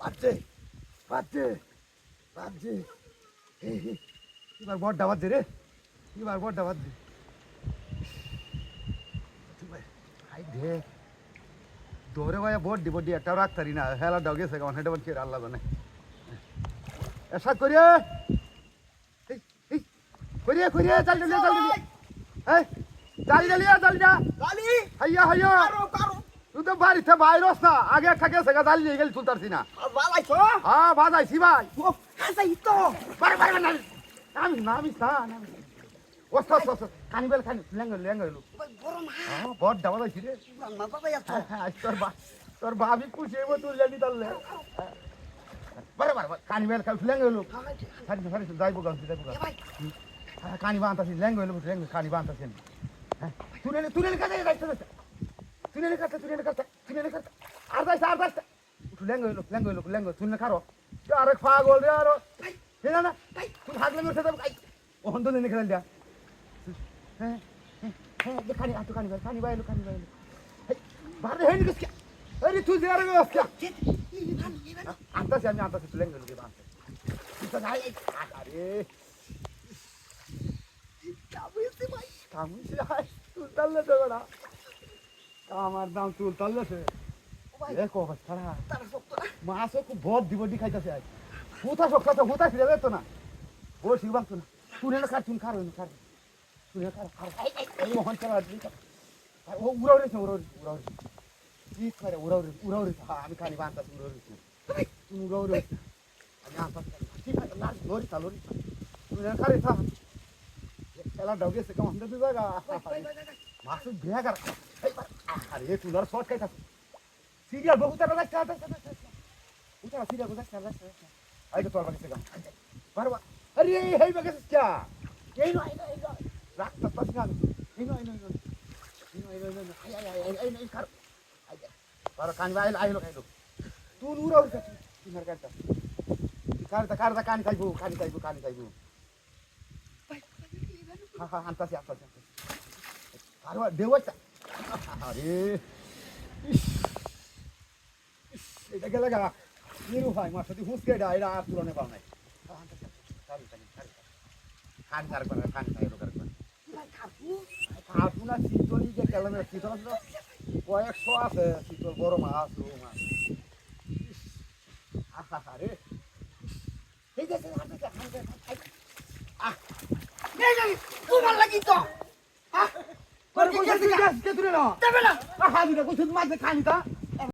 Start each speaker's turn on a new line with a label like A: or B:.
A: বাজছে বাজছে বাজছে এবার বড্ডা বাজছে রে এবার বড্ডা বাজছে হাই দে দৌড়ে ভাইয়া বড্ডি বড্ডি একটাও রাখতারি না হেলা ডাও গেছে কেমন হেঁটে কে আল্লাহ জানে এসাদ করিয়ে করিয়ে করিয়ে চাল চালিয়ে চাল চালিয়ে এই চাল চালিয়ে চাল যা
B: লালি
A: হাইয়া হাইয়া
B: কারো
A: তুই তো বাড়িতে বাইরস না আগে একটা গেছে গা চালিয়ে গেলি তুলতারছি না
B: বালাইছো
A: হ্যাঁ বাজাইছি ভাই
B: ও হাসাই তো
A: বারে বারে না নামি নামি নামি ওস্ত ওস্ত কানিবেল খানি লেঙ্গল লেঙ্গল
B: বড় না
A: হ্যাঁ বড় ডাবল হইছি রে
B: না বাবা এত
A: হ্যাঁ তোর ভাবি পুষেব তুললেনি তাহলে বারে বারে কানিবেল খাই লেঙ্গল সারি সারি যাইবো গাছ যাইবো গাছ কানি বাঁধতাছি লেঙ্গল লেঙ্গল কানি বাঁধতাছি হ্যাঁ তুলে কাছে যাইতে তুলে কাটতে আর যাইছে লেঙ্গল তুলে খারো আরেক পাগল রে আরো না না তুই হাগলে উঠে যাবো ওখান তো নিয়ে খেলেন দিয়া হ্যাঁ হ্যাঁ খানি আতো খানি বাইলো বারে হেন গেছে আরে তুই যে আরে আসছে আনতাছি আমি আনতাছি তুই লেঙ্গল দিয়ে বাঁধতে তুই তো যাই আরে কামুইছে ভাই তুই তাহলে দেবে না আমার দাম চুল তাল্লেছে এক অবস্থা
B: তারা শক্ত না
A: মাছও খুব ভর দিবডি খাইতেছে আজ হুতা শক্ত হুতা ছিঁড়ে যেত না ও শিবাংত না তুই না খার তুই খার তুই খার খার মোহন চালা ও উড়াও রেছে কি করে উড়াও রে আমি খালি বান্তাছি উড়াও রেছে তুমি উড়াও রে আমি আনতাছি ঠিক আছে না লরি তুই না খারে থা খেলা ডগেছে কেমন দিতে জায়গা মাছ বেগার আরে তুই আর শর্ট খাইতাছ সিরিয়াল বহুত টাকা যাচ্ছে উতারা সিরিয়াল বহুত যাচ্ছে আই তো তোর বাকি গাম বারবার আরে হেই বাকি क्या এই নয় রাখতা পাস না এই নয় আই কার আর কান আইলো তুই নুরা উঠছ তুই মার কাটতা কান খাইবো হ্যাঁ আনতাছি আর দেওয়াটা আরে এটা গেলে গা নিরু ভাই মার সাথে হুসকে এটা আর তুলনে পাও নাই খান খাপু না শীতলি যে কেলামে শীতল কয়েকশো আছে শীতল বড় মাছ রৌ মাছ আরে এই যে
B: তোমার লাগি তো
A: কে তুলে না দেবে না হাজিরা কইছ মাছ খানি তা